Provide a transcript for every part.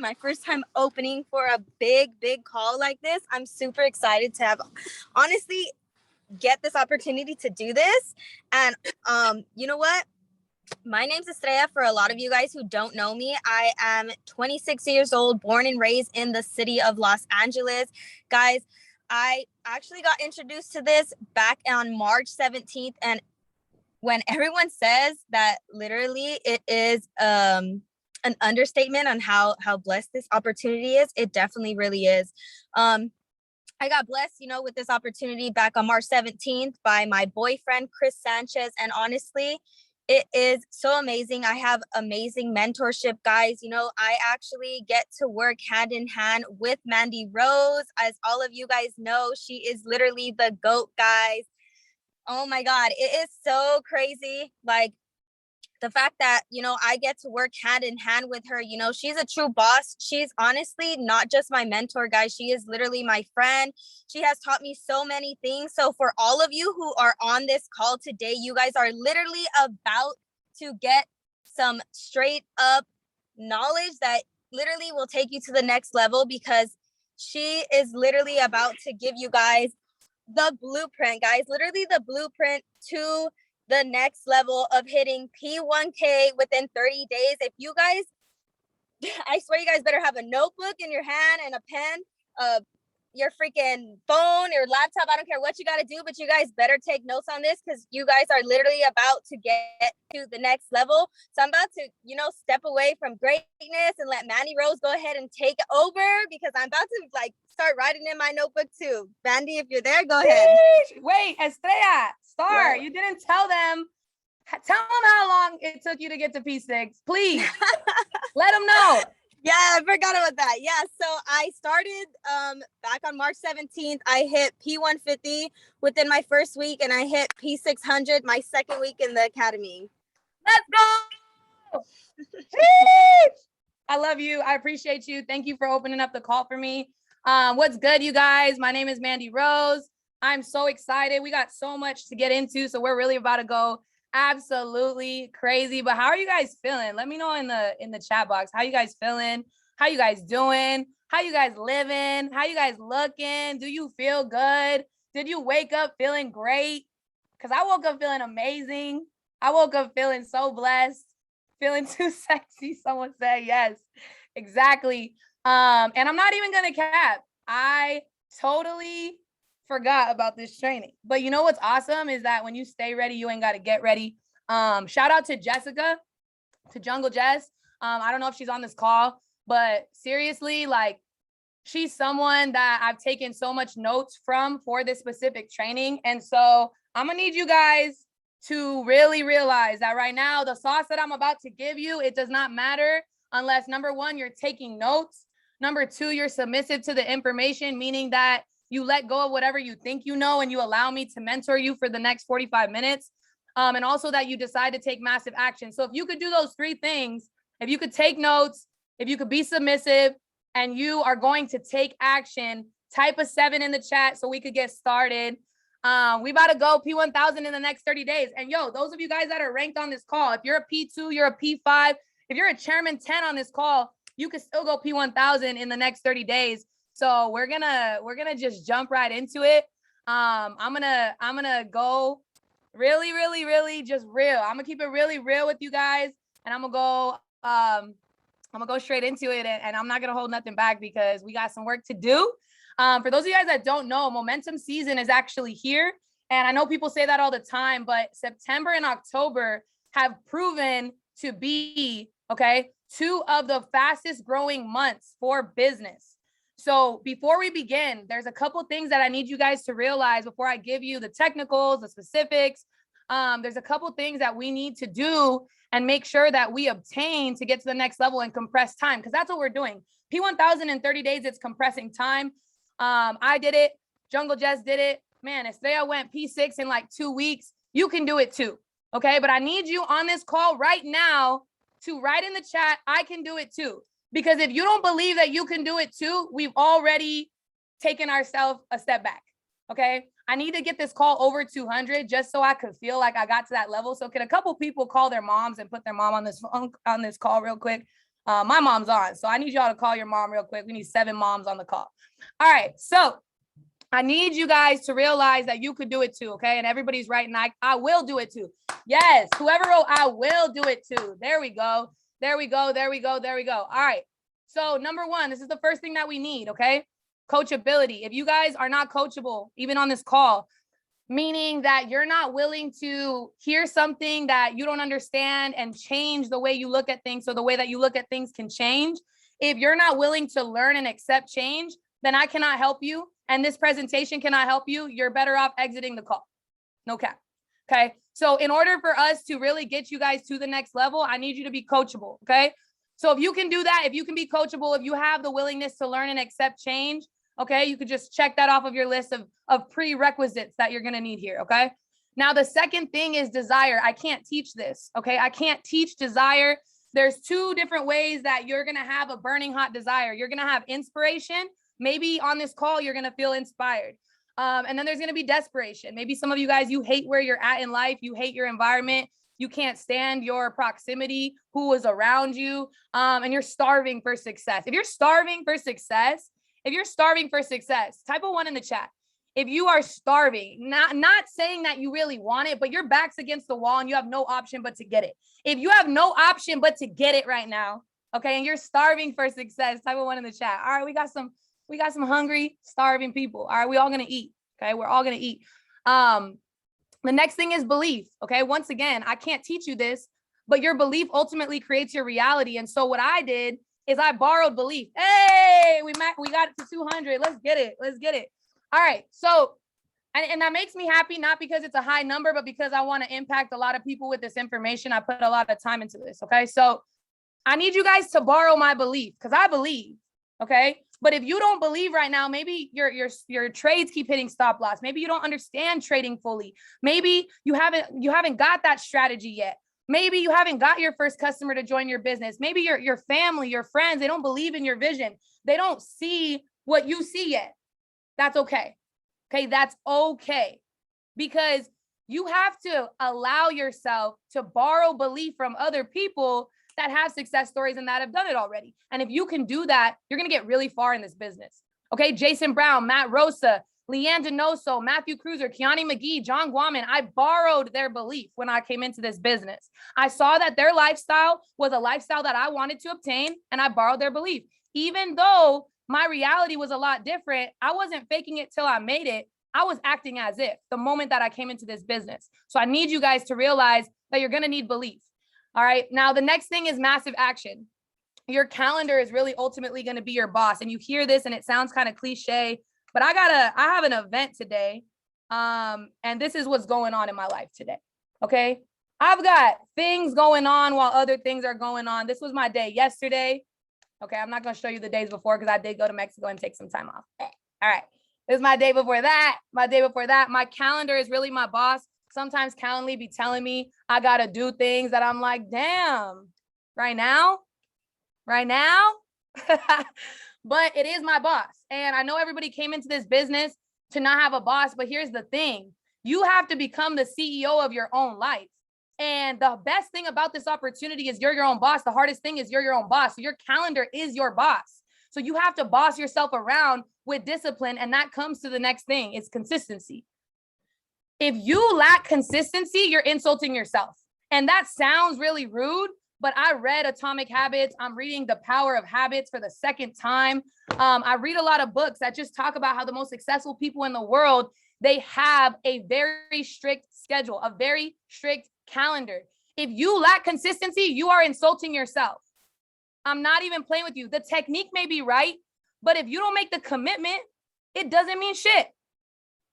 my first time opening for a big call like this. I'm super excited to have, honestly, get this opportunity to do this. And you know what? My name's Estrella. For a lot of you guys who don't know me, I am 26 years old, born and raised in the city of Los Angeles. Guys, I actually got introduced to this back on March 17th. And when everyone says that, literally it is an understatement on how blessed this opportunity is. It definitely really is. I got blessed, with this opportunity back on March 17th by my boyfriend, Chris Sanchez. And honestly, it is so amazing. I have amazing mentorship, guys. I actually get to work hand in hand with Mandy Rose. As all of you guys know, she is literally the GOAT, guys. Oh my God, it is so crazy. Like, the fact that, I get to work hand in hand with her, she's a true boss. She's honestly not just my mentor, guys. She is literally my friend. She has taught me so many things. So for all of you who are on this call today, you guys are literally about to get some straight up knowledge that literally will take you to the next level, because she is literally about to give you guys the blueprint, guys, literally the blueprint to the next level of hitting P1K within 30 days. If you guys, I swear you guys better have a notebook in your hand and a pen, your freaking phone, your laptop. I don't care what you got to do, but you guys better take notes on this, because you guys are literally about to get to the next level. So I'm about to, step away from greatness and let Mandy Rose go ahead and take over, because I'm about to start writing in my notebook too. Mandy, if you're there, go ahead. Wait, Estrella, start. You didn't tell them. Tell them how long it took you to get to P6, please. Let them know. Yeah, I forgot about that. Yeah, so I started back on March 17th. I hit P150 within my first week, and I hit P600 my second week in the academy. Let's go! I love you. I appreciate you. Thank you for opening up the call for me. What's good, you guys? My name is Mandy Rose. I'm so excited. We got so much to get into, so we're really about to go absolutely crazy. But how are you guys feeling? Let me know in the chat box. How you guys feeling? How you guys doing? How you guys living? How you guys looking? Do you feel good? Did you wake up feeling great? Because I woke up feeling amazing. I woke up feeling so blessed, feeling too sexy. Someone said yes, exactly. And I'm not even gonna cap. I totally forgot about this training. But you know what's awesome is that when you stay ready, you ain't got to get ready. Shout out to Jessica, to Jungle Jess. I don't know if she's on this call, but seriously, she's someone that I've taken so much notes from for this specific training. And so I'm gonna need you guys to really realize that right now, the sauce that I'm about to give you, it does not matter unless, number one, you're taking notes. Number two, you're submissive to the information, meaning that you let go of whatever you think you know and you allow me to mentor you for the next 45 minutes. And also that you decide to take massive action. So if you could do those three things, if you could take notes, if you could be submissive, and you are going to take action, type a 7 in the chat so we could get started. We about to go P1000 in the next 30 days. And yo, those of you guys that are ranked on this call, if you're a P2, you're a P5, if you're a chairman 10 on this call, you could still go P1000 in the next 30 days. So we're gonna just jump right into it. I'm gonna go really just real. I'm gonna keep it really real with you guys, and I'm gonna go straight into it, and I'm not gonna hold nothing back because we got some work to do. For those of you guys that don't know, momentum season is actually here, and I know people say that all the time, but September and October have proven to be two of the fastest growing months for business. So before we begin, there's a couple things that I need you guys to realize before I give you the technicals, the specifics. There's a couple things that we need to do and make sure that we obtain to get to the next level and compress time, because that's what we're doing. P1000 in 30 days, it's compressing time. I did it. Jungle Jess did it. Man, Estrella went P6 in 2 weeks. You can do it too, okay? But I need you on this call right now to write in the chat, I can do it too. Because if you don't believe that you can do it too, we've already taken ourselves a step back, okay? I need to get this call over 200 just so I could feel like I got to that level. So can a couple people call their moms and put their mom on this call real quick? My mom's on, so I need y'all to call your mom real quick. We need 7 moms on the call. All right, so I need you guys to realize that you could do it too, okay? And everybody's writing, I will do it too. Yes, whoever wrote, I will do it too. There we go. There we go. There we go. There we go. All right. So number 1, this is the first thing that we need, okay? Coachability. If you guys are not coachable, even on this call, meaning that you're not willing to hear something that you don't understand and change the way you look at things so the way that you look at things can change. If you're not willing to learn and accept change, then I cannot help you. And this presentation cannot help you. You're better off exiting the call. No cap. Okay. So in order for us to really get you guys to the next level, I need you to be coachable. Okay. So if you can do that, if you can be coachable, if you have the willingness to learn and accept change, okay, you could just check that off of your list of prerequisites that you're going to need here. Okay. Now, the second thing is desire. I can't teach this. Okay. I can't teach desire. There's 2 different ways that you're going to have a burning hot desire. You're going to have inspiration. Maybe on this call, you're going to feel inspired. And then there's going to be desperation. Maybe some of you guys, you hate where you're at in life. You hate your environment. You can't stand your proximity, who is around you. And you're starving for success. If you're starving for success, type a 1 in the chat. If you are starving, not saying that you really want it, but your back's against the wall and you have no option but to get it. If you have no option but to get it right now, okay, and you're starving for success, type a 1 in the chat. All right, we got some hungry, starving people. All right, we all gonna eat. Okay, we're all gonna eat. The next thing is belief. Okay, once again, I can't teach you this, but your belief ultimately creates your reality. And so what I did is I borrowed belief. Hey, we got it to 200. Let's get it. All right, so and that makes me happy, not because it's a high number, but because I want to impact a lot of people with this information. I put a lot of time into this. Okay, so I need you guys to borrow my belief because I believe. Okay. But if you don't believe right now, maybe your trades keep hitting stop loss. Maybe you don't understand trading fully. Maybe you haven't got that strategy yet. Maybe you haven't got your first customer to join your business. Maybe your family, your friends, they don't believe in your vision. They don't see what you see yet. That's okay. Okay. That's okay. Because you have to allow yourself to borrow belief from other people that have success stories and that have done it already. And if you can do that, you're going to get really far in this business. Okay. Jason Brown, Matt Rosa, Leanne Denoso, Matthew Cruiser, Kiani McGee, John Guaman. I borrowed their belief when I came into this business. I saw that their lifestyle was a lifestyle that I wanted to obtain, and I borrowed their belief. Even though my reality was a lot different, I wasn't faking it till I made it. I was acting as if the moment that I came into this business. So I need you guys to realize that you're going to need belief. All right. Now, the next thing is massive action. Your calendar is really ultimately going to be your boss. And you hear this and it sounds kind of cliche, but I have an event today. And this is what's going on in my life today. Okay. I've got things going on while other things are going on. This was my day yesterday. Okay. I'm not going to show you the days before because I did go to Mexico and take some time off. All right. This is my day before that. My calendar is really my boss. Sometimes Calendly be telling me I got to do things that I'm like, damn, right now. But it is my boss. And I know everybody came into this business to not have a boss, but here's the thing. You have to become the CEO of your own life. And the best thing about this opportunity is you're your own boss. The hardest thing is you're your own boss. So your calendar is your boss. So you have to boss yourself around with discipline. And that comes to the next thing. It's consistency. If you lack consistency, you're insulting yourself. And that sounds really rude, but I read Atomic Habits. I'm reading The Power of Habits for the second time. I read a lot of books that just talk about how the most successful people in the world, they have a very strict schedule, a very strict calendar. If you lack consistency, you are insulting yourself. I'm not even playing with you. The technique may be right, but if you don't make the commitment, it doesn't mean shit.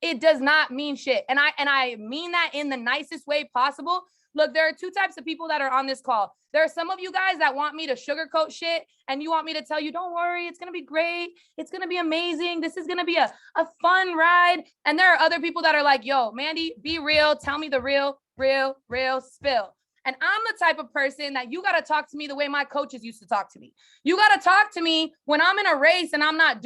It does not mean shit. And I mean that in the nicest way possible. Look, there are 2 types of people that are on this call. There are some of you guys that want me to sugarcoat shit and you want me to tell you, don't worry, it's going to be great. It's going to be amazing. This is going to be a fun ride. And there are other people that are like, yo, Mandy, be real. Tell me the real spill. And I'm the type of person that you got to talk to me the way my coaches used to talk to me. You got to talk to me when I'm in a race and I'm not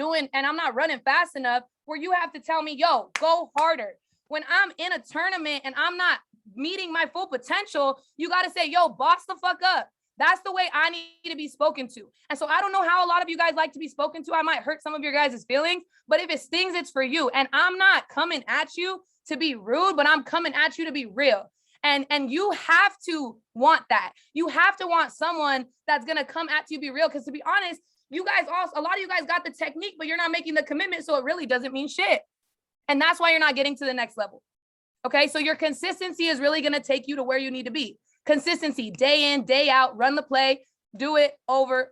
running fast enough, where you have to tell me, yo, go harder. When I'm in a tournament and I'm not meeting my full potential, you got to say, yo, boss the fuck up. That's the way I need to be spoken to. And so I don't know how a lot of you guys like to be spoken to. I might hurt some of your guys' feelings, but if it stings, it's for you. And I'm not coming at you to be rude, but I'm coming at you to be real. And you have to want that. You have to want someone that's going to come at you, be real. Because to be honest, you guys also, a lot of you guys got the technique, but you're not making the commitment. So it really doesn't mean shit. And that's why you're not getting to the next level. Okay. So your consistency is really going to take you to where you need to be. Consistency, day in, day out, run the play, do it over.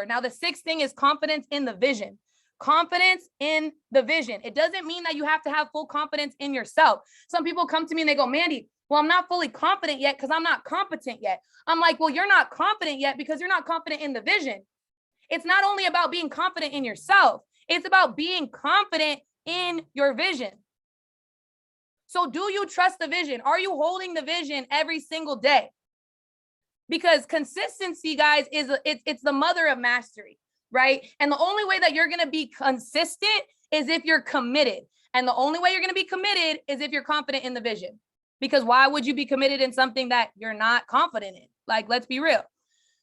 Now, the sixth thing is confidence in the vision. Confidence in the vision. It doesn't mean that you have to have full confidence in yourself. Some people come to me and they go, Mandy, well, I'm not fully confident yet because I'm not competent yet. I'm like, well, you're not confident yet because you're not confident in the vision. It's not only about being confident in yourself. It's about being confident in your vision. So do you trust the vision? Are you holding the vision every single day? Because consistency, guys, it's the mother of mastery, right? And the only way that you're going to be consistent is if you're committed. And the only way you're going to be committed is if you're confident in the vision. Because why would you be committed in something that you're not confident in? Like, let's be real.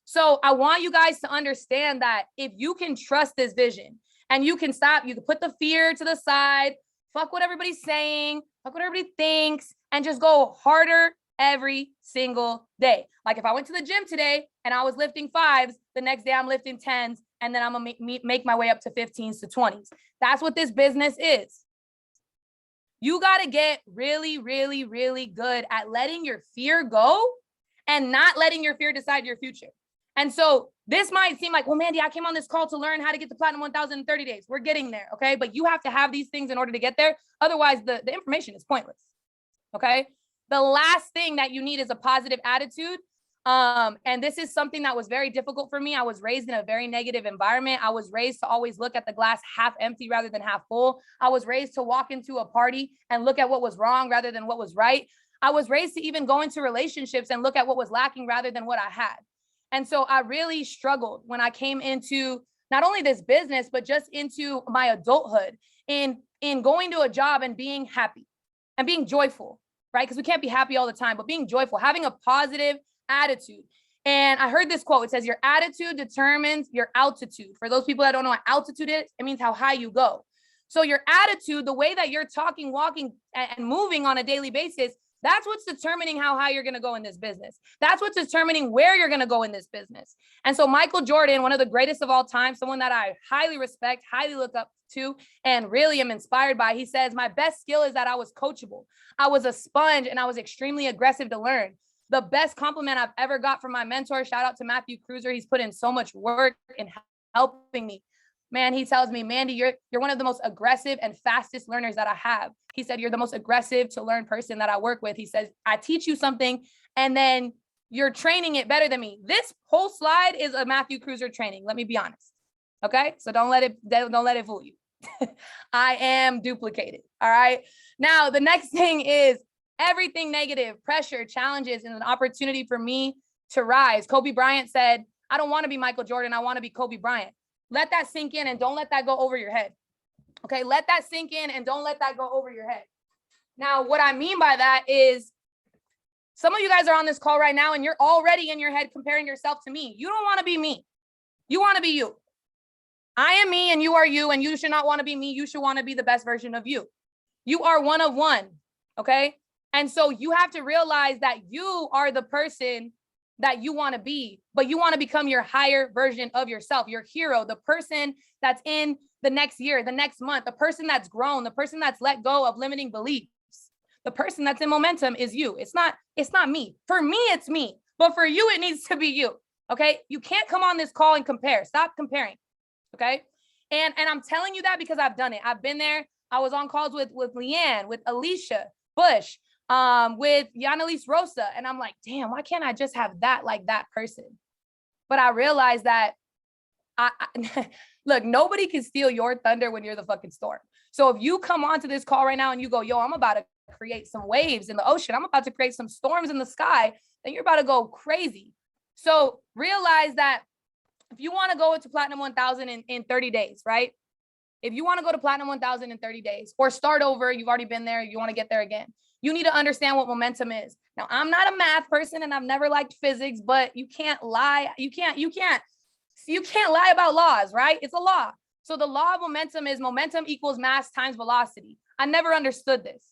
So I want you guys to understand that if you can trust this vision and you can put the fear to the side, fuck what everybody's saying, fuck what everybody thinks, and just go harder every single day. Like if I went to the gym today and I was lifting 5s, the next day I'm lifting 10s, and then I'm gonna make my way up to 15s to 20s. That's what this business is. You gotta get really, really, really good at letting your fear go and not letting your fear decide your future. And so this might seem like, well, Mandy, I came on this call to learn how to get to Platinum 1000 in 30 days. We're getting there, okay? But you have to have these things in order to get there. Otherwise, the information is pointless, okay? The last thing that you need is a positive attitude. And this is something that was very difficult for me. I was raised in a very negative environment. I was raised to always look at the glass half empty rather than half full. I was raised to walk into a party and look at what was wrong rather than what was right. I was raised to even go into relationships and look at what was lacking rather than what I had. And so I really struggled when I came into not only this business, but just into my adulthood in going to a job and being happy and being joyful, right? Because we can't be happy all the time, but being joyful, having a positive attitude. And I heard this quote. It says, your attitude determines your altitude. For those people that don't know what altitude is, it means how high you go. So your attitude, the way that you're talking, walking, and moving on a daily basis, that's what's determining how high you're going to go in this business. That's what's determining where you're going to go in this business. And so Michael Jordan, one of the greatest of all time, someone that I highly respect, highly look up to, and really am inspired by, he says, my best skill is that I was coachable. I was a sponge and I was extremely aggressive to learn. The best compliment I've ever got from my mentor, shout out to Matthew Cruiser. He's put in so much work in helping me. Man, he tells me, Mandy, you're one of the most aggressive and fastest learners that I have. He said, you're the most aggressive to learn person that I work with. He says, I teach you something and then you're training it better than me. This whole slide is a Matthew Cruiser training. Let me be honest. Okay. So don't let it fool you. I am duplicated. All right. Now, the next thing is everything negative, pressure, challenges, and an opportunity for me to rise. Kobe Bryant said, I don't want to be Michael Jordan. I want to be Kobe Bryant. Let that sink in and don't let that go over your head. Okay, let that sink in and don't let that go over your head. Now, what I mean by that is some of you guys are on this call right now and you're already in your head comparing yourself to me. You don't want to be me. You want to be you. I am me and you are you, and you should not want to be me. You should want to be the best version of you. You are one of one, okay? And so you have to realize that you are the person that you want to be, but you want to become your higher version of yourself, your hero, the person that's in the next year, the next month, the person that's grown, the person that's let go of limiting beliefs, the person that's in momentum is you. It's not me. For me, it's me, but for you, it needs to be you. Okay. You can't come on this call and compare. Stop comparing. Okay. And I'm telling you that because I've done it. I've been there. I was on calls with Leanne, with Alicia Bush, with Yanalise Rosa. And I'm like, damn, why can't I just have that like that person? But I realized that I look, nobody can steal your thunder when you're the fucking storm. So if you come onto this call right now and you go, yo, I'm about to create some waves in the ocean, I'm about to create some storms in the sky, then you're about to go crazy. So realize that if you want to go to Platinum 1000 in 30 days, right? If you want to go to Platinum 1000 in 30 days or start over, you've already been there, you want to get there again. You need to understand what momentum is. Now, I'm not a math person and I've never liked physics, but you can't lie. You can't lie about laws, right? It's a law. So the law of momentum is momentum equals mass times velocity. I never understood this.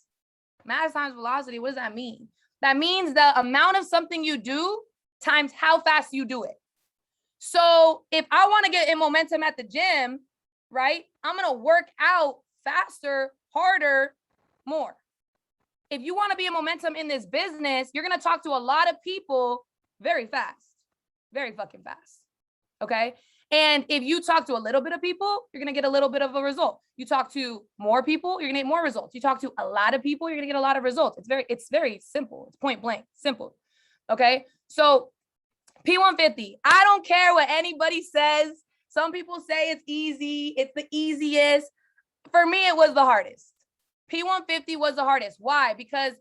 Mass times velocity, what does that mean? That means the amount of something you do times how fast you do it. So if I want to get in momentum at the gym, right, I'm going to work out faster, harder, more. If you want to be in momentum in this business, you're going to talk to a lot of people very fast, very fucking fast. Okay. And if you talk to a little bit of people, you're going to get a little bit of a result. You talk to more people, you're going to get more results. You talk to a lot of people, you're going to get a lot of results. It's very simple. It's point blank, simple. Okay. So P150, I don't care what anybody says. Some people say it's easy. It's the easiest. For me, it was the hardest. P150 was the hardest. Why? Because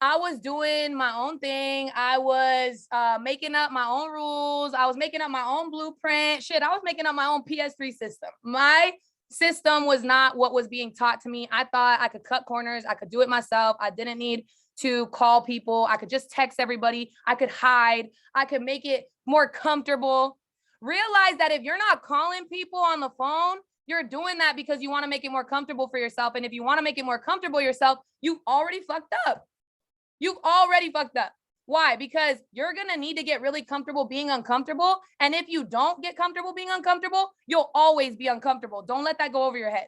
I was doing my own thing. I was making up my own rules. I was making up my own blueprint. Shit, I was making up my own PS3 system. My system was not what was being taught to me. I thought I could cut corners. I could do it myself. I didn't need to call people. I could just text everybody. I could hide. I could make it more comfortable. Realize that if you're not calling people on the phone, you're doing that because you want to make it more comfortable for yourself. And if you want to make it more comfortable yourself, you've already fucked up. You've already fucked up. Why? Because you're going to need to get really comfortable being uncomfortable. And if you don't get comfortable being uncomfortable, you'll always be uncomfortable. Don't let that go over your head.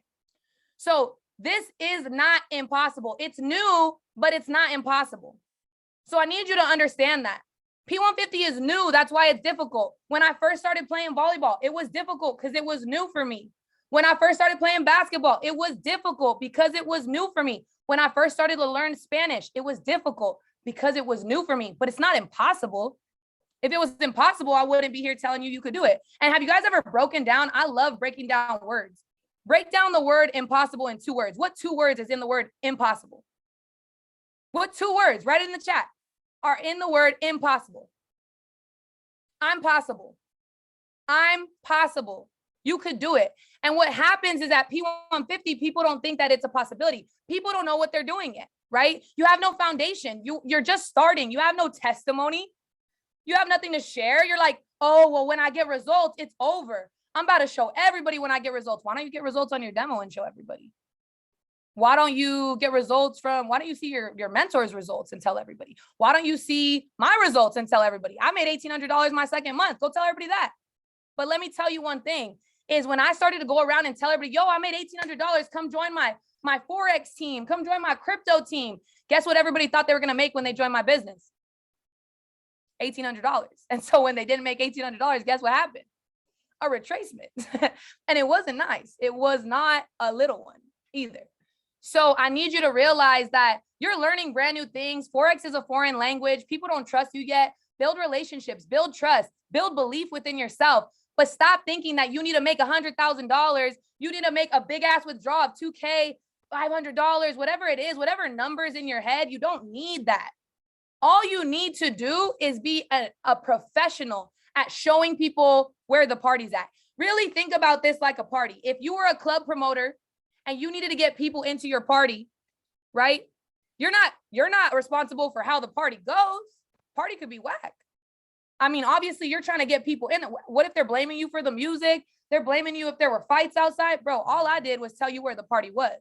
So this is not impossible. It's new, but it's not impossible. So I need you to understand that. P150 is new. That's why it's difficult. When I first started playing volleyball, it was difficult because it was new for me. When I first started playing basketball, it was difficult because it was new for me. When I first started to learn Spanish, it was difficult because it was new for me, but it's not impossible. If it was impossible, I wouldn't be here telling you could do it. And have you guys ever broken down? I love breaking down words. Break down the word impossible in 2 words. What 2 words is in the word impossible? What 2 words, right in the chat, are in the word impossible? I'm possible. I'm possible. You could do it. And what happens is at P150, people don't think that it's a possibility. People don't know what they're doing yet, right? You have no foundation. You're just starting. You have no testimony. You have nothing to share. You're like, oh, well, when I get results, it's over. I'm about to show everybody when I get results. Why don't you get results on your demo and show everybody? Why don't you get results why don't you see your mentor's results and tell everybody? Why don't you see my results and tell everybody? I made $1,800 my second month. Go tell everybody that. But let me tell you one thing is when I started to go around and tell everybody, yo, I made $1,800. Come join my Forex team. Come join my crypto team. Guess what everybody thought they were going to make when they joined my business? $1,800. And so when they didn't make $1,800, guess what happened? A retracement. And it wasn't nice. It was not a little one either. So I need you to realize that you're learning brand new things. Forex is a foreign language. People don't trust you yet. Build relationships, build trust, build belief within yourself. But stop thinking that you need to make $100,000. You need to make a big ass withdrawal of $2K, $500, whatever it is, whatever numbers in your head. You don't need that. All you need to do is be a professional at showing people where the party's at. Really think about this like a party. If you were a club promoter and you needed to get people into your party, right? You're not responsible for how the party goes. Party could be whack. I mean, obviously you're trying to get people in. What if they're blaming you for the music? They're blaming you if there were fights outside. Bro, all I did was tell you where the party was.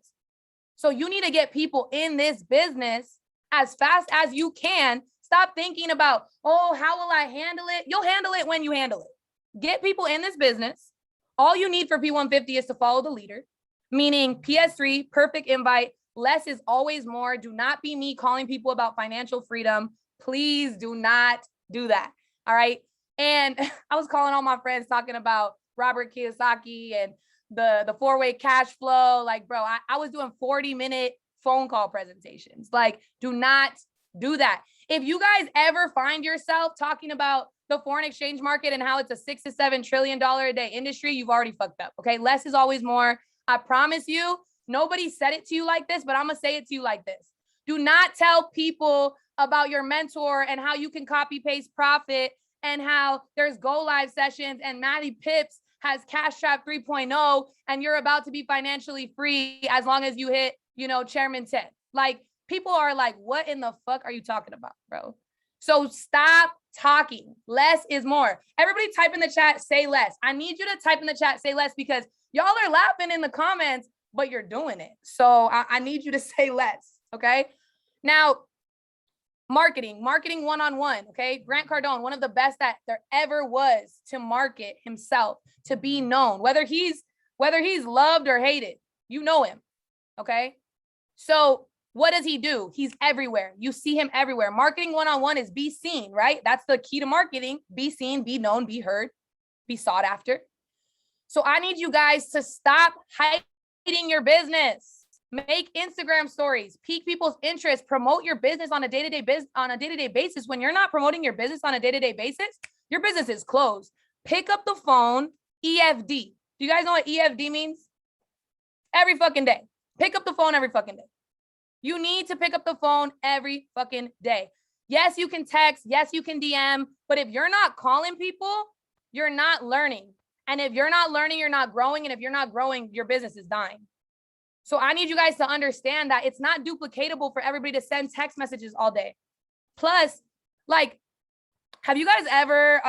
So you need to get people in this business as fast as you can. Stop thinking about, oh, how will I handle it? You'll handle it when you handle it. Get people in this business. All you need for P150 is to follow the leader, meaning PS3, perfect invite. Less is always more. Do not be me calling people about financial freedom. Please do not do that. All right. And I was calling all my friends talking about Robert Kiyosaki and the 4-way cash flow. Like, bro, I was doing 40-minute phone call presentations. Like, do not do that. If you guys ever find yourself talking about the foreign exchange market and how it's a $6 to $7 trillion a day industry, you've already fucked up. Okay. Less is always more. I promise you, nobody said it to you like this, but I'm going to say it to you like this. Do not tell people about your mentor and how you can copy paste profit and how there's go live sessions and Maddie Pips has Cash Trap 3.0 and you're about to be financially free as long as you hit, Chairman 10. Like, people are like, what in the fuck are you talking about, bro? So stop talking. Less is more. Everybody type in the chat, say less. I need you to type in the chat, say less, because y'all are laughing in the comments, but you're doing it. So I need you to say less, okay? Now, marketing one-on-one, okay? Grant Cardone, one of the best that there ever was to market himself, to be known, whether he's loved or hated, you know him, okay? So what does he do? He's everywhere. You see him everywhere. Marketing one-on-one is be seen, right? That's the key to marketing. Be seen, be known, be heard, be sought after. So I need you guys to stop hiding your business. Make Instagram stories, pique people's interest, promote your business on a day-to-day basis. When you're not promoting your business on a day-to-day basis, your business is closed. Pick up the phone, EFD. Do you guys know what EFD means? Every fucking day. Pick up the phone every fucking day. You need to pick up the phone every fucking day. Yes, you can text. Yes, you can DM. But if you're not calling people, you're not learning. And if you're not learning, you're not growing. And if you're not growing, your business is dying. So I need you guys to understand that it's not duplicatable for everybody to send text messages all day. Plus, like, have you guys ever,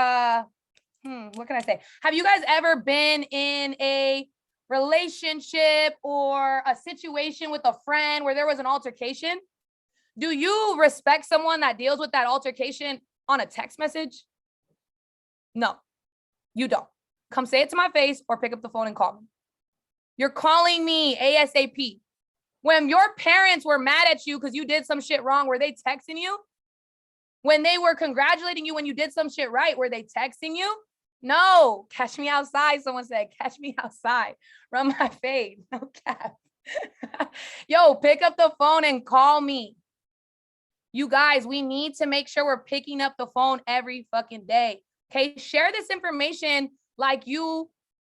what can I say? Have you guys ever been in a relationship or a situation with a friend where there was an altercation? Do you respect someone that deals with that altercation on a text message? No, you don't. Come say it to my face or pick up the phone and call me. You're calling me ASAP. When your parents were mad at you because you did some shit wrong, were they texting you? When they were congratulating you when you did some shit right, were they texting you? No. Catch me outside. Someone said, catch me outside. Run my fade. No cap. Yo, pick up the phone and call me. You guys, we need to make sure we're picking up the phone every fucking day. Okay, share this information like you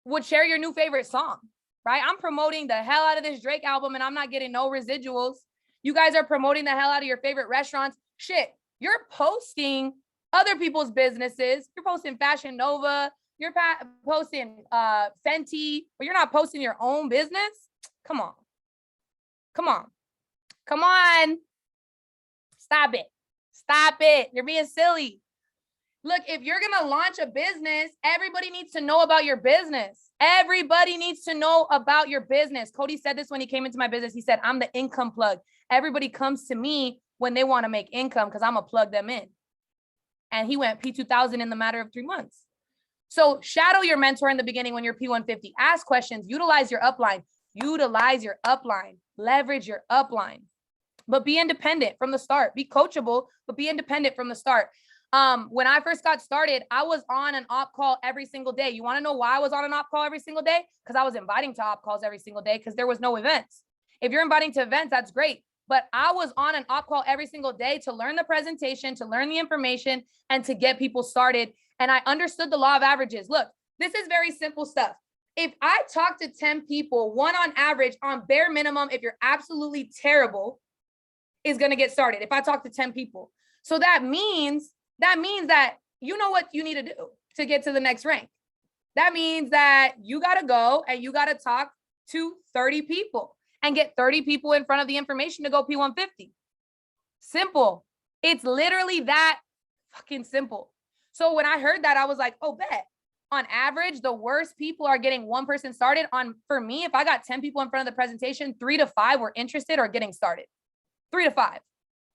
would share your new favorite song, right? I'm promoting the hell out of this Drake album and I'm not getting no residuals. You guys are promoting the hell out of your favorite restaurants. Shit, you're posting other people's businesses. You're posting Fashion Nova. You're posting Fenty, but you're not posting your own business. Come on. Come on. Come on. Stop it. Stop it. You're being silly. Look, if you're going to launch a business, everybody needs to know about your business. Everybody needs to know about your business. Cody said this when he came into my business. He said, I'm the income plug. Everybody comes to me when they want to make income because I'm going to plug them in. And he went P2000 in the matter of 3 months. So shadow your mentor in the beginning when you're P150. Ask questions. Utilize your upline. Utilize your upline. Leverage your upline. But be independent from the start. Be coachable, but be independent from the start. When I first got started, I was on an op call every single day. You want to know why I was on an op call every single day? Because I was inviting to op calls every single day because there was no events. If you're inviting to events, that's great. But I was on an op call every single day to learn the presentation, to learn the information, and to get people started. And I understood the law of averages. Look, this is very simple stuff. If I talk to 10 people, one on average, on bare minimum, if you're absolutely terrible, is going to get started. If I talk to 10 people. So that means that you know what you need to do to get to the next rank. That means that you got to go and you got to talk to 30 people and get 30 people in front of the information to go P150. Simple. It's literally that fucking simple. So when I heard that, I was like, oh, bet. On average, the worst people are getting one person started. For me, if I got 10 people in front of the presentation, 3 to 5 were interested or getting started. 3 to 5.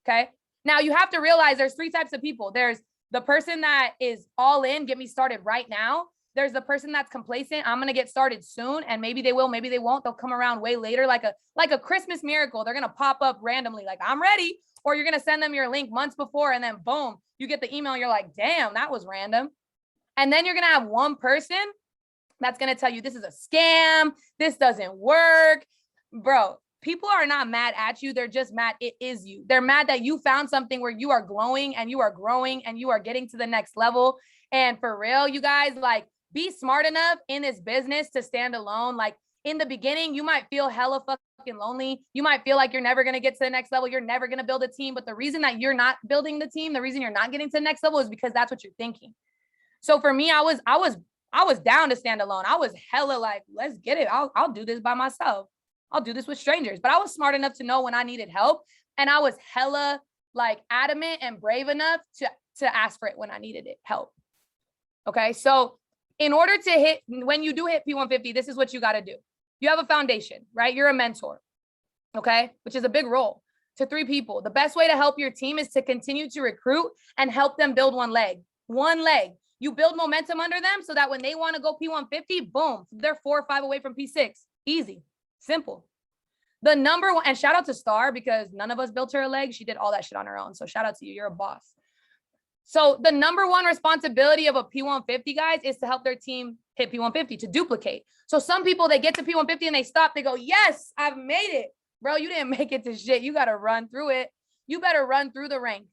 Okay. Now you have to realize there's 3 types of people. There's the person that is all in, get me started right now. There's the person that's complacent. I'm going to get started soon. And maybe they will, maybe they won't. They'll come around way later, like a Christmas miracle. They're going to pop up randomly. Like, I'm ready. Or you're going to send them your link months before. And then boom, you get the email. And you're like, damn, that was random. And then you're going to have one person that's going to tell you this is a scam. This doesn't work. Bro, people are not mad at you. They're just mad it is you. They're mad that you found something where you are glowing and you are growing and you are getting to the next level. And for real, you guys, like, be smart enough in this business to stand alone. Like, in the beginning, you might feel hella fucking lonely. You might feel like you're never going to get to the next level. You're never going to build a team. But the reason that you're not building the team, the reason you're not getting to the next level is because that's what you're thinking. So for me, I was down to stand alone. I was hella like, let's get it. I'll do this by myself. I'll do this with strangers. But I was smart enough to know when I needed help. And I was hella like adamant and brave enough to ask for it when I needed it, help. Okay. So in order to hit, when you do hit P150, this is what you got to do. You have a foundation, right? You're a mentor. Okay. Which is a big role to 3 people. The best way to help your team is to continue to recruit and help them build one leg. You build momentum under them so that when they want to go P150, boom, they're 4 or 5 away from P6. Easy, simple. The number one, and shout out to Star because none of us built her a leg. She did all that shit on her own. So shout out to you. You're a boss. So the number one responsibility of a P150, guys, is to help their team hit P150, to duplicate. So some people, they get to P150 and they stop. They go, yes, I've made it. Bro, you didn't make it to shit. You got to run through it. You better run through the rank.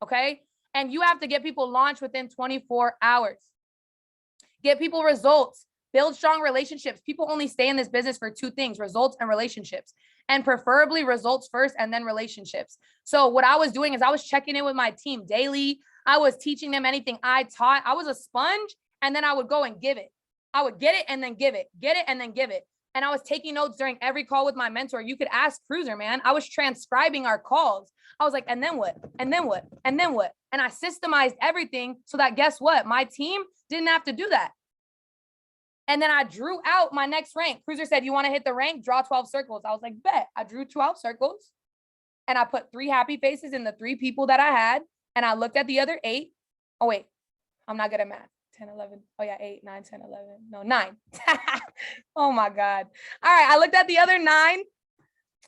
Okay? And you have to get people launched within 24 hours. Get people results. Build strong relationships. People only stay in this business for 2 things, results and relationships, and preferably results first and then relationships. So what I was doing is I was checking in with my team daily. I was teaching them anything I taught. I was a sponge, and then I would go and give it. I would get it and then give it, get it and then give it. And I was taking notes during every call with my mentor. You could ask Cruiser, man. I was transcribing our calls. I was like, and then what? And then what? And then what? And I systemized everything so that guess what? My team didn't have to do that. And then I drew out my next rank. Cruiser said, you want to hit the rank? Draw 12 circles. I was like, bet. I drew 12 circles and I put 3 happy faces in the 3 people that I had. And I looked at the other 8. Oh, wait, I'm not good at math. 10, 11. Oh yeah, 8, 9, 10, 11. No, 9. Oh my God. All right. I looked at the other 9.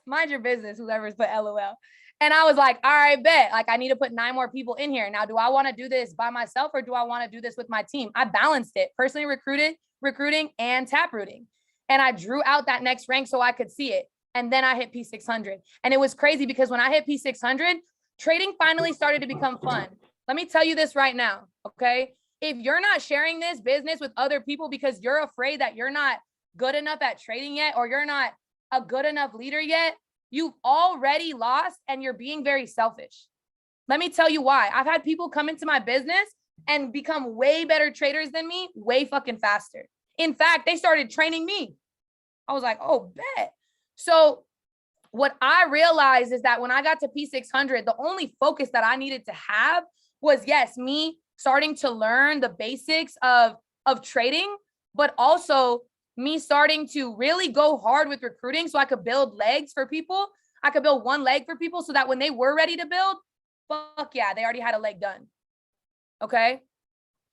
Mind your business, whoever's put LOL. And I was like, all right, bet. Like I need to put 9 more people in here. Now, do I want to do this by myself or do I want to do this with my team? I balanced it. Personally recruiting and taprooting. And I drew out that next rank so I could see it. And then I hit P600. And it was crazy because when I hit P600, trading finally started to become fun. Let me tell you this right now, okay? If you're not sharing this business with other people because you're afraid that you're not good enough at trading yet, or you're not a good enough leader yet, you've already lost and you're being very selfish. Let me tell you why. I've had people come into my business and become way better traders than me, way fucking faster. In fact, they started training me. I was like, oh, bet. So what I realized is that when I got to P600, the only focus that I needed to have was, yes, me starting to learn the basics of trading, but also me starting to really go hard with recruiting so I could build legs for people. I could build one leg for people so that when they were ready to build, fuck yeah, they already had a leg done. Okay.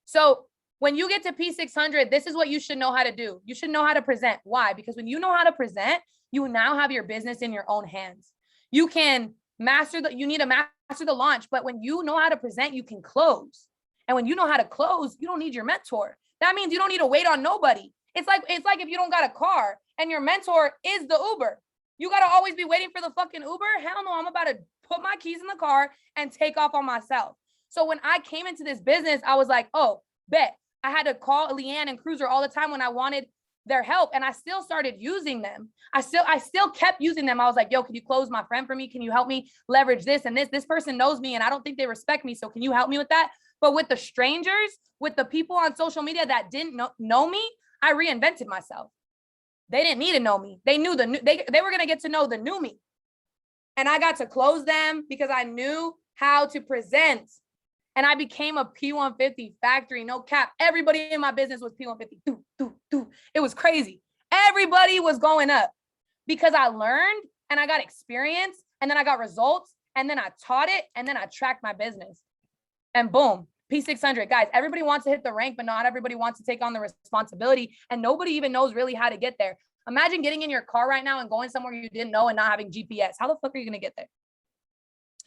So when you get to P600, this is what you should know how to do. You should know how to present. Why? Because when you know how to present, you now have your business in your own hands. You can you need to master the launch, but when you know how to present, you can close. And when you know how to close, you don't need your mentor. That means you don't need to wait on nobody. It's like if you don't got a car and your mentor is the Uber, you got to always be waiting for the fucking Uber. Hell no, I'm about to put my keys in the car and take off on myself. So when I came into this business, I was like, oh, bet. I had to call Leanne and Cruiser all the time when I wanted their help. And I still started using them. I still kept using them. I was like, yo, can you close my friend for me? Can you help me leverage this and this? This person knows me and I don't think they respect me. So can you help me with that? But with the strangers, with the people on social media that didn't know me, I reinvented myself. They didn't need to know me. They knew they were going to get to know the new me. And I got to close them because I knew how to present. And I became a P150 factory, no cap. Everybody in my business was P150. It was crazy. Everybody was going up because I learned and I got experience and then I got results and then I taught it and then I tracked my business. And boom, P600. Guys, everybody wants to hit the rank, but not everybody wants to take on the responsibility. And nobody even knows really how to get there. Imagine getting in your car right now and going somewhere you didn't know and not having GPS. How the fuck are you going to get there?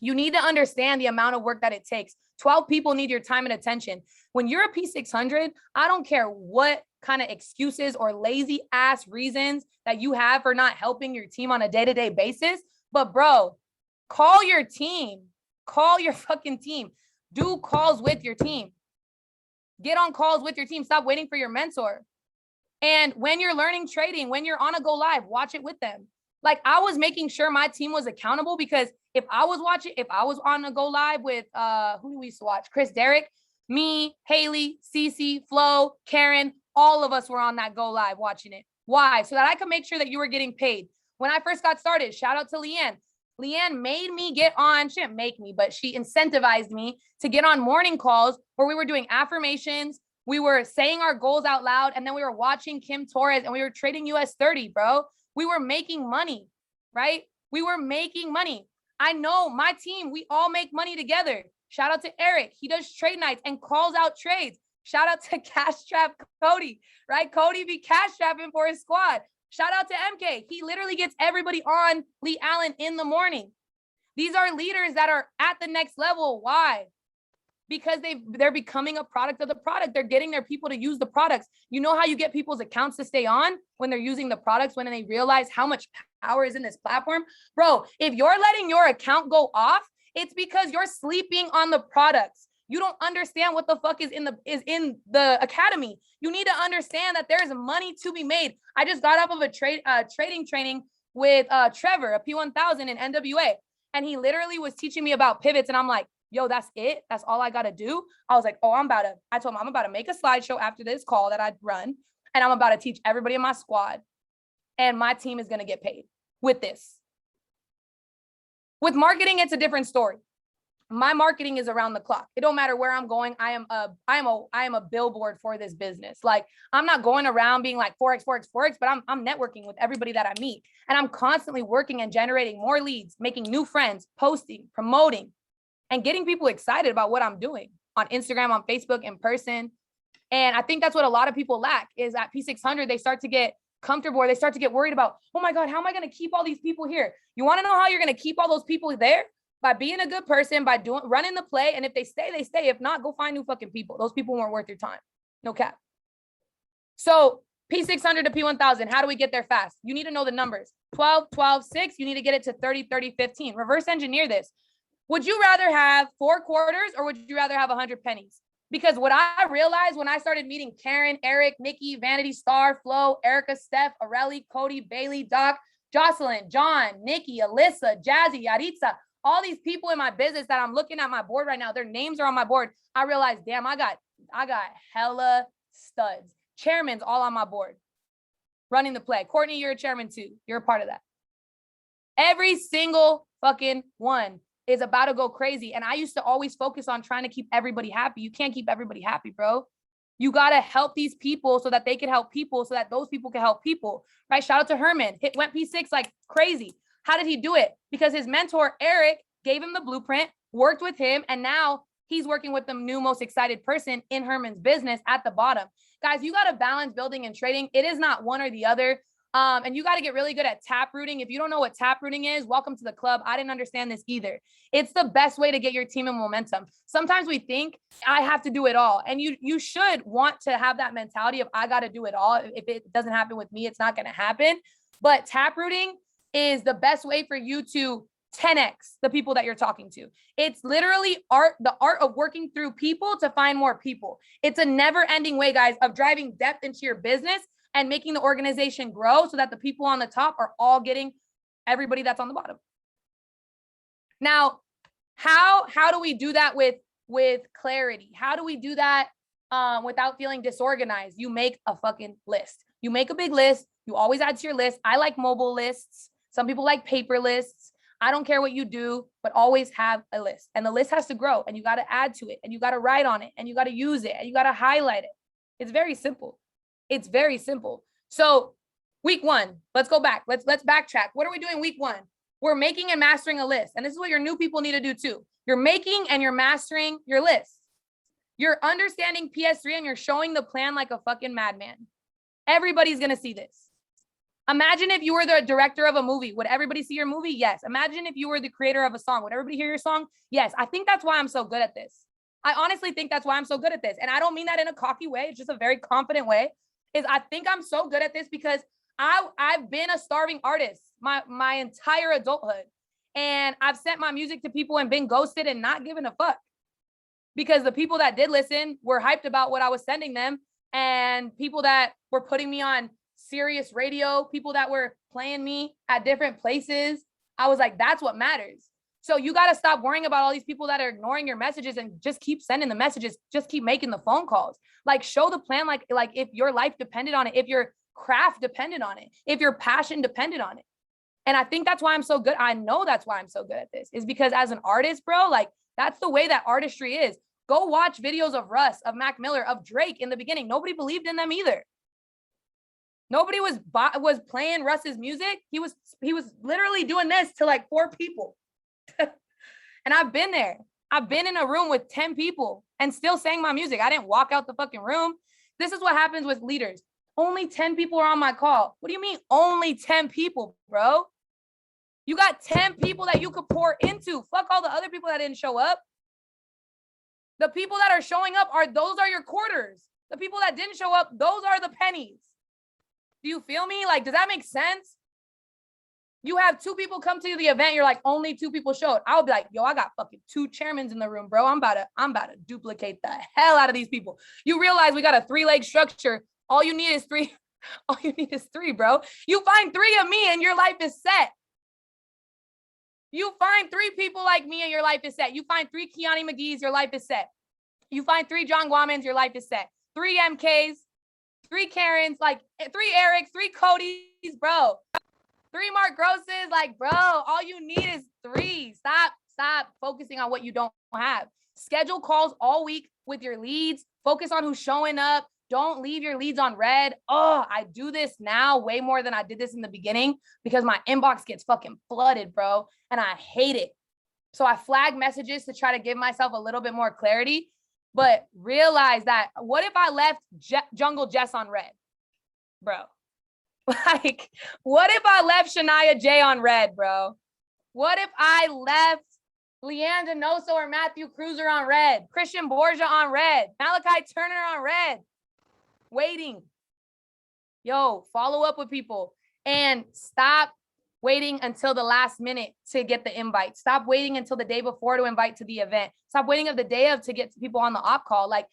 You need to understand the amount of work that it takes. 12 people need your time and attention. When you're a P600, I don't care what kind of excuses or lazy ass reasons that you have for not helping your team on a day-to-day basis. But bro, call your team. Call your fucking team. Do calls with your team. Get on calls with your team. Stop waiting for your mentor. And when you're learning trading, when you're on a go live, watch it with them. Like I was making sure my team was accountable because if I was on a go live with, who do we used to watch? Chris, Derek, me, Haley, Cece, Flo, Karen, All of us were on that go live watching it. Why? So that I could make sure that you were getting paid. When I first got started, shout out to Leanne. Leanne made me get on, she didn't make me, but she incentivized me to get on morning calls where we were doing affirmations, we were saying our goals out loud, and then we were watching Kim Torres and we were trading US 30, bro. We were making money, right? We were making money. I know my team, we all make money together. Shout out to Eric. He does trade nights and calls out trades. Shout out to Cash Trap Cody, right? Cody be cash trapping for his squad. Shout out to MK. He literally gets everybody on Lee Allen in the morning. These are leaders that are at the next level. Why? Because they're becoming a product of the product. They're getting their people to use the products. You know how you get people's accounts to stay on when they're using the products, when they realize how much power is in this platform? Bro, if you're letting your account go off, it's because you're sleeping on the products. You don't understand what the fuck is in the academy. You need to understand that there's money to be made. I just got off of a trading training with Trevor, a P1000 in NWA. And he literally was teaching me about pivots. And I'm like, yo, that's it. That's all I got to do. I was like, oh, I told him I'm about to make a slideshow after this call that I'd run. And I'm about to teach everybody in my squad. And my team is going to get paid with this. With marketing, it's a different story. My marketing is around the clock. It don't matter where I'm going. I am a billboard for this business. Like, I'm not going around being like Forex, but I'm networking with everybody that I meet. And I'm constantly working and generating more leads, making new friends, posting, promoting, and getting people excited about what I'm doing on Instagram, on Facebook, in person. And I think that's what a lot of people lack is at P600, they start to get comfortable or they start to get worried about, oh my God, how am I going to keep all these people here? You want to know how you're going to keep all those people there? By being a good person, by running the play. And if they stay, they stay. If not, go find new fucking people. Those people weren't worth your time. No cap. So P600 to P1000, how do we get there fast? You need to know the numbers. 12, 12, 6, you need to get it to 30, 30, 15. Reverse engineer this. Would you rather have 4 quarters or would you rather have 100 pennies? Because what I realized when I started meeting Karen, Eric, Nikki, Vanity, Star, Flo, Erica, Steph, Areli, Cody, Bailey, Doc, Jocelyn, John, Nikki, Alyssa, Jazzy, Yaritza, all these people in my business that I'm looking at my board right now, their names are on my board. I realized, damn, I got hella studs. Chairman's all on my board. Running the play. Courtney, you're a chairman too. You're a part of that. Every single fucking one is about to go crazy. And I used to always focus on trying to keep everybody happy. You can't keep everybody happy, bro. You got to help these people so that they can help people so that those people can help people, right? Shout out to Herman. Went P6 like crazy. How did he do it? Because his mentor, Eric, gave him the blueprint, worked with him, and now he's working with the new most excited person in Herman's business at the bottom. Guys, you got to balance building and trading. It is not one or the other. And you got to get really good at tap rooting. If you don't know what tap rooting is, welcome to the club. I didn't understand this either. It's the best way to get your team in momentum. Sometimes we think I have to do it all. And you should want to have that mentality of I got to do it all. If it doesn't happen with me, it's not going to happen. But tap rooting is the best way for you to 10x the people that you're talking to. It's literally the art of working through people to find more people. It's a never ending way, guys, of driving depth into your business and making the organization grow so that the people on the top are all getting everybody that's on the bottom. Now, how do we do that with clarity? How do we do that without feeling disorganized? You make a fucking list. You make a big list. You always add to your list. I like mobile lists. Some people like paper lists. I don't care what you do, but always have a list. And the list has to grow and you got to add to it and you got to write on it and you got to use it and you got to highlight it. It's very simple. It's very simple. So week 1, let's go back. Let's backtrack. What are we doing week 1? We're making and mastering a list. And this is what your new people need to do too. You're making and you're mastering your list. You're understanding PS3 and you're showing the plan like a fucking madman. Everybody's going to see this. Imagine if you were the director of a movie. Would everybody see your movie? Yes. Imagine if you were the creator of a song. Would everybody hear your song? Yes. I think that's why I'm so good at this. I honestly think that's why I'm so good at this. And I don't mean that in a cocky way. It's just a very confident way. I think I'm so good at this because I've been a starving artist my entire adulthood. And I've sent my music to people and been ghosted and not given a fuck. Because the people that did listen were hyped about what I was sending them. And people that were putting me on Sirius radio, people that were playing me at different places. I was like, that's what matters. So you got to stop worrying about all these people that are ignoring your messages and just keep sending the messages. Just keep making the phone calls. Like show the plan, like if your life depended on it, if your craft depended on it, if your passion depended on it. And I think that's why I'm so good. I know that's why I'm so good at this, is because as an artist, bro, like that's the way that artistry is. Go watch videos of Russ, of Mac Miller, of Drake in the beginning. Nobody believed in them either. Nobody was playing Russ's music. He was literally doing this to like 4 people. And I've been there. I've been in a room with 10 people and still sang my music. I didn't walk out the fucking room. This is what happens with leaders. Only 10 people are on my call. What do you mean only 10 people, bro? You got 10 people that you could pour into. Fuck all the other people that didn't show up. The people that are showing up those are your quarters. The people that didn't show up, those are the pennies. Do you feel me? Like, does that make sense? You have 2 people come to the event. You're like, only 2 people showed. I'll be like, yo, I got fucking 2 chairmans in the room, bro. I'm about to duplicate the hell out of these people. You realize we got a 3-leg structure. All you need is 3. All you need is 3, bro. You find 3 of me and your life is set. You find 3 people like me and your life is set. You find 3 Kiani McGee's, your life is set. You find 3 John Guamans, your life is set. 3 MKs, 3 Karens, like 3 Erics, 3 Cody's, bro. 3 Mark Grosses, like, bro, all you need is 3. Stop focusing on what you don't have. Schedule calls all week with your leads. Focus on who's showing up. Don't leave your leads on red. Oh, I do this now way more than I did this in the beginning because my inbox gets fucking flooded, bro. And I hate it. So I flag messages to try to give myself a little bit more clarity, but realize that what if I left Jungle Jess on red, bro? Like, what if I left Shania J on red, bro? What if I left Leanne Donoso or Matthew Cruiser on red, Christian Borgia on red, Malachi Turner on red, waiting? Yo, follow up with people and stop waiting until the last minute to get the invite. Stop waiting until the day before to invite to the event. Stop waiting of the day of to get people on the op call. Like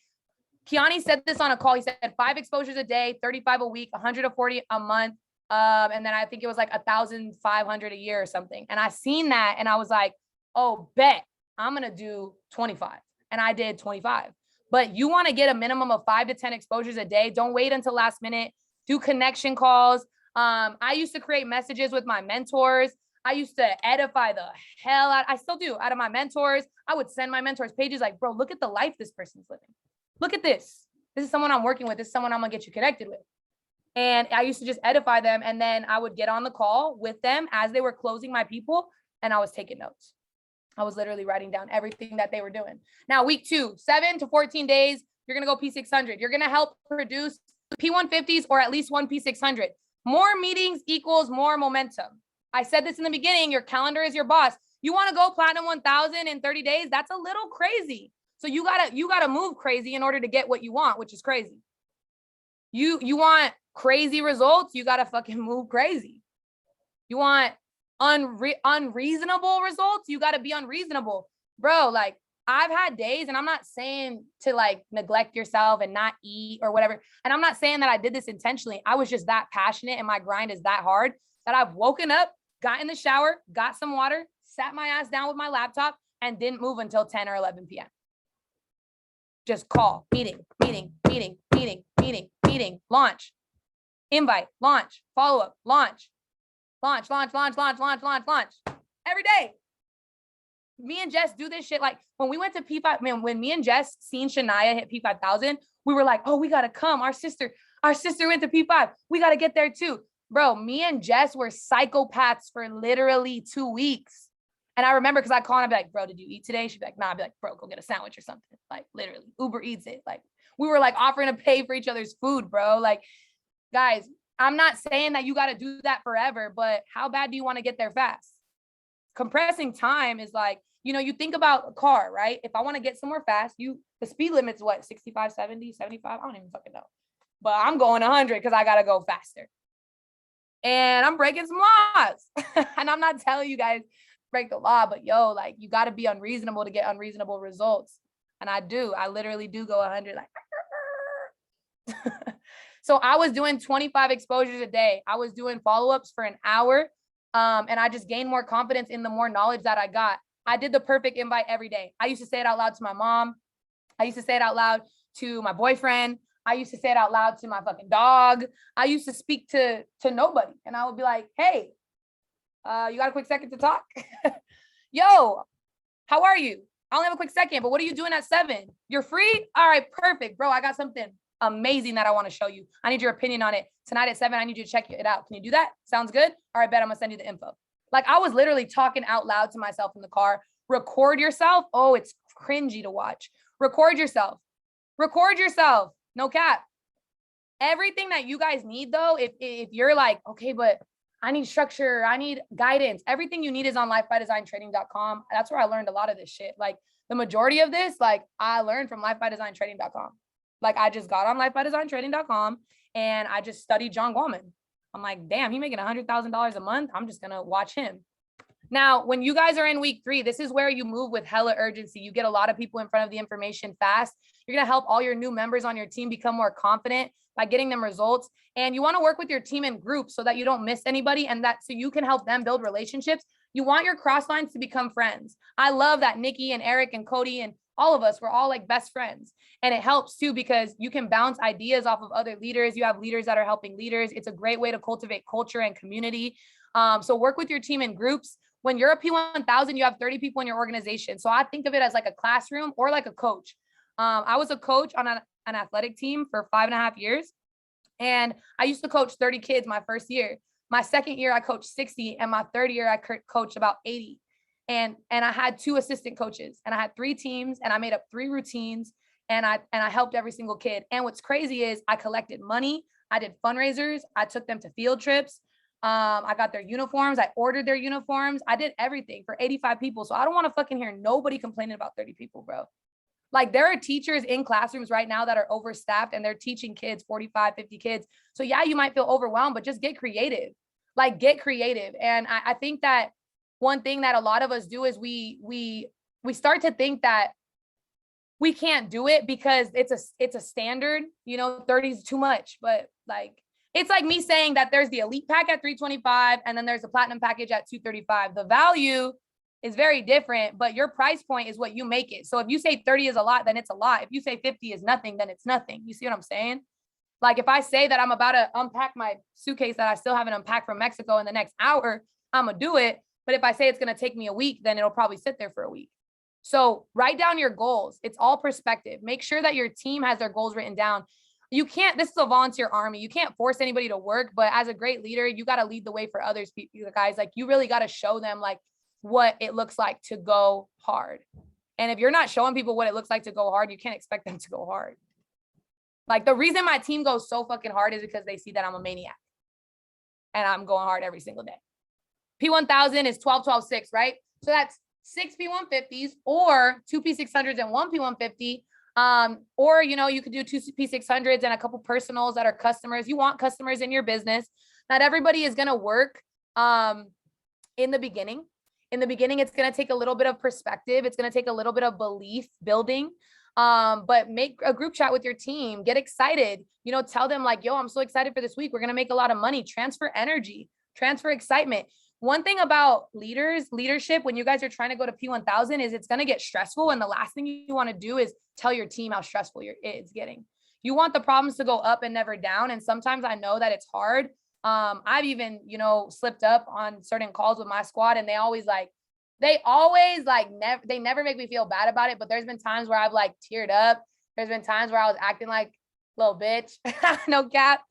Kiani said this on a call. He said 5 exposures a day, 35 a week, 140 a month. And then I think it was like 1,500 a year or something. And I seen that and I was like, oh, bet I'm going to do 25. And I did 25. But you want to get a minimum of 5 to 10 exposures a day. Don't wait until last minute. Do connection calls. I used to create messages with my mentors. I used to edify the hell out. I still do out of my mentors. I would send my mentors pages like, bro, look at the life this person's living. Look at this. This is someone I'm working with. This is someone I'm going to get you connected with. And I used to just edify them. And then I would get on the call with them as they were closing my people. And I was taking notes. I was literally writing down everything that they were doing. Now, week 2, 7 to 14 days, you're going to go P600. You're going to help produce P150s or at least 1 P600. More meetings equals more momentum. I said this in the beginning, your calendar is your boss. You want to go platinum 1,000 in 30 days? That's a little crazy. So you gotta move crazy in order to get what you want, which is crazy. You want crazy results, you gotta fucking move crazy. You want unreasonable results, you gotta be unreasonable. Bro, like I've had days, and I'm not saying to like neglect yourself and not eat or whatever. And I'm not saying that I did this intentionally. I was just that passionate and my grind is that hard that I've woken up, got in the shower, got some water, sat my ass down with my laptop and didn't move until 10 or 11 p.m. Just call, meeting, launch, invite, launch, follow up, launch. Every day. Me and Jess do this shit. Like when we went to P5, man, when me and Jess seen Shania hit P5,000, we were like, oh, we got to come. Our sister went to P5. We got to get there too. Bro, me and Jess were psychopaths for literally 2 weeks. And I remember because I called and I'd be like, bro, did you eat today? She'd be like, nah. I'd be like, bro, go get a sandwich or something. Like literally Uber Eats it. Like we were like offering to pay for each other's food, bro. Like guys, I'm not saying that you got to do that forever, but how bad do you want to get there fast? Compressing time is like, you know, you think about a car, right? If I want to get somewhere fast, the speed limit's what, 65, 70, 75? I don't even fucking know. But I'm going 100 because I got to go faster. And I'm breaking some laws. And I'm not telling you guys break the law, but yo, like you got to be unreasonable to get unreasonable results. And I literally do go 100 like. So I was doing 25 exposures a day. I was doing follow-ups for an hour. And I just gained more confidence in the more knowledge that I got. I did the perfect invite every day. I used to say it out loud to my mom. I used to say it out loud to my boyfriend. I used to say it out loud to my fucking dog. I used to speak to nobody. And I would be like, hey, you got a quick second to talk? Yo, how are you? I only have a quick second, but what are you doing at 7? You're free? All right, perfect. Bro, I got something amazing that I want to show you. I need your opinion on it. Tonight at 7, I need you to check it out. Can you do that? Sounds good? All right, bet I'm gonna send you the info. Like I was literally talking out loud to myself in the car. Record yourself. Oh, it's cringy to watch. Record yourself. Record yourself. No cap. Everything that you guys need though, if you're like, okay, but I need structure, I need guidance. Everything you need is on lifebydesigntraining.com. That's where I learned a lot of this shit. Like the majority of this, like I learned from lifebydesigntraining.com. Like I just got on lifebydesigntraining.com and I just studied John Goleman. I'm like, damn, he making $100,000 a month. I'm just going to watch him. Now, when you guys are in week 3, this is where you move with hella urgency. You get a lot of people in front of the information fast. You're going to help all your new members on your team become more confident by getting them results. And you want to work with your team in groups so that you don't miss anybody and that so you can help them build relationships. You want your cross lines to become friends. I love that Nikki and Eric and Cody and all of us, we're all like best friends. And it helps too, because you can bounce ideas off of other leaders. You have leaders that are helping leaders. It's a great way to cultivate culture and community. So work with your team in groups. When you're a P1000, you have 30 people in your organization. So I think of it as like a classroom or like a coach. I was a coach on an athletic team for 5.5 years. And I used to coach 30 kids my first year. My second year, I coached 60. And my third year, I coached about 80. And I had 2 assistant coaches and I had 3 teams and I made up 3 routines and I helped every single kid. And what's crazy is I collected money. I did fundraisers. I took them to field trips. I got their uniforms. I ordered their uniforms. I did everything for 85 people. So I don't want to fucking hear nobody complaining about 30 people, bro. Like there are teachers in classrooms right now that are overstaffed and they're teaching kids, 45, 50 kids. So yeah, you might feel overwhelmed, but just get creative. Like get creative. And I think that one thing that a lot of us do is we start to think that we can't do it because it's a standard, 30 is too much. But like, it's like me saying that there's the elite pack at 325 and then there's a platinum package at 235. The value is very different, but your price point is what you make it. So if you say 30 is a lot, then it's a lot. If you say 50 is nothing, then it's nothing. You see what I'm saying? Like if I say that I'm about to unpack my suitcase that I still haven't unpacked from Mexico in the next hour, I'm gonna do it. But if I say it's going to take me a week, then it'll probably sit there for a week. So write down your goals. It's all perspective. Make sure that your team has their goals written down. You can't, this is a volunteer army. You can't force anybody to work, but as a great leader, you got to lead the way for others, you guys. Like you really got to show them like what it looks like to go hard. And if you're not showing people what it looks like to go hard, you can't expect them to go hard. Like the reason my team goes so fucking hard is because they see that I'm a maniac and I'm going hard every single day. P1000 is 12, 12, 6, right? So that's 6 P150s or 2 P600s and 1 P150. Or, you could do 2 P600s and a couple personals that are customers. You want customers in your business. Not everybody is going to work in the beginning. In the beginning, it's going to take a little bit of perspective. It's going to take a little bit of belief building. But make a group chat with your team. Get excited. Tell them like, yo, I'm so excited for this week. We're going to make a lot of money. Transfer energy, transfer excitement. One thing about leadership, when you guys are trying to go to P1000 is it's going to get stressful. And the last thing you want to do is tell your team how stressful it's getting. You want the problems to go up and never down. And sometimes I know that it's hard. I've even, slipped up on certain calls with my squad and they never make me feel bad about it. But there's been times where I've like teared up. There's been times where I was acting like a little bitch, no cap.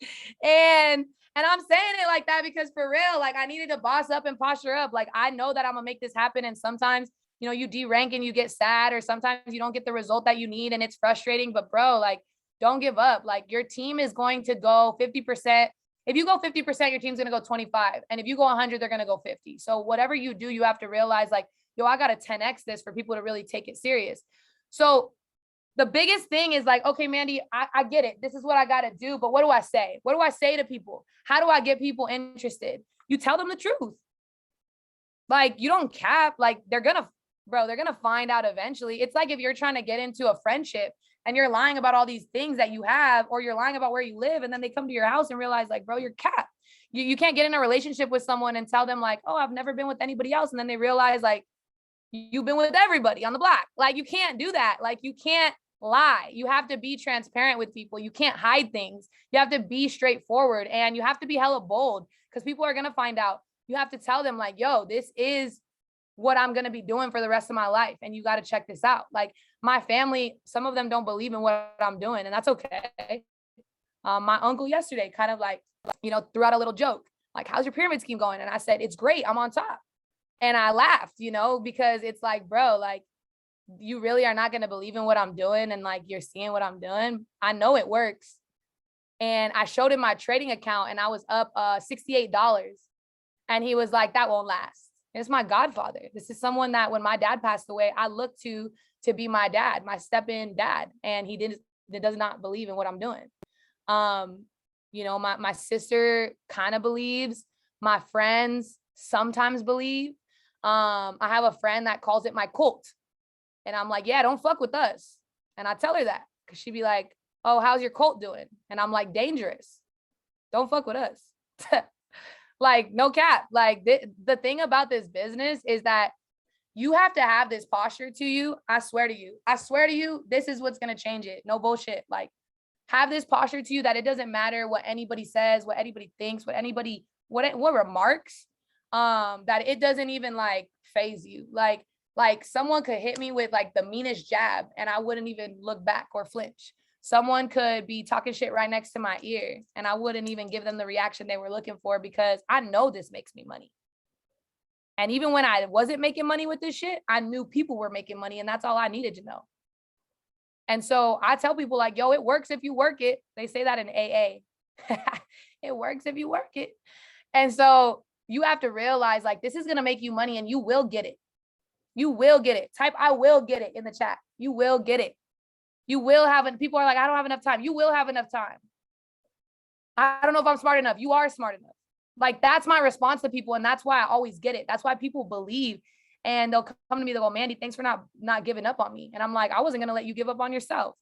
And I'm saying it like that because for real, like I needed to boss up and posture up. Like I know that I'm gonna make this happen. And sometimes, you derank and you get sad, or sometimes you don't get the result that you need and it's frustrating, but bro, like don't give up. Like your team is going to go 50%. If you go 50%, your team's going to go 25. And if you go 100, they're going to go 50. So whatever you do, you have to realize like, yo, I got to 10X this for people to really take it serious. So the biggest thing is like, okay, Mandy, I get it. This is what I got to do. But what do I say? What do I say to people? How do I get people interested? You tell them the truth. Like you don't cap, like they're going to find out eventually. It's like if you're trying to get into a friendship and you're lying about all these things that you have, or you're lying about where you live. And then they come to your house and realize like, bro, you're cap. You can't get in a relationship with someone and tell them like, oh, I've never been with anybody else. And then they realize like, you've been with everybody on the block. Like, you can't do that. Like, you can't lie. You have to be transparent with people. You can't hide things. You have to be straightforward, and you have to be hella bold, because people are going to find out. You have to tell them, like, yo, this is what I'm going to be doing for the rest of my life, and you got to check this out. Like, my family, some of them don't believe in what I'm doing, and that's okay. My uncle yesterday kind of like, threw out a little joke, like, how's your pyramid scheme going? And I said, it's great. I'm on top. And I laughed, because it's like, bro, like, you really are not going to believe in what I'm doing, and like, you're seeing what I'm doing. I know it works. And I showed him my trading account, and I was up $68. And he was like, that won't last. It's my godfather. This is someone that when my dad passed away, I looked to be my dad, my step-in dad. And he does not believe in what I'm doing. My sister kind of believes. My friends sometimes believe. I have a friend that calls it my cult. And I'm like, yeah, don't fuck with us. And I tell her that, because she'd be like, oh, how's your cult doing? And I'm like, dangerous. Don't fuck with us. Like, no cap. Like, the thing about this business is that you have to have this posture to you. I swear to you, this is what's going to change it. No bullshit. Like, have this posture to you that it doesn't matter what anybody says, what anybody thinks, what remarks, that it doesn't even like phase you. Like someone could hit me with like the meanest jab and I wouldn't even look back or flinch. Someone could be talking shit right next to my ear and I wouldn't even give them the reaction they were looking for, because I know this makes me money. And even when I wasn't making money with this shit, I knew people were making money, and that's all I needed to know. And so I tell people, like, yo, it works if you work it. They say that in AA. It works if you work it. And so you have to realize, like, this is going to make you money, and you will get it. You will get it. Type I will get it in the chat. You will get it. You will have it. People are like, I don't have enough time. You will have enough time. I don't know if I'm smart enough. You are smart enough. Like, that's my response to people. And that's why I always get it. That's why people believe, and they'll come to me, they'll go, Mandy, thanks for not giving up on me. And I'm like, I wasn't going to let you give up on yourself.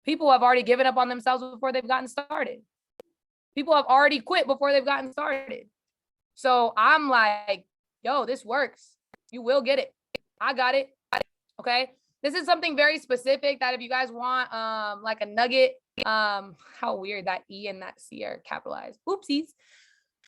People have already given up on themselves before they've gotten started. People have already quit before they've gotten started. So I'm like, yo, this works. You will get it. I got it. Okay. This is something very specific that if you guys want, like a nugget, how weird that E and that C are capitalized. Oopsies.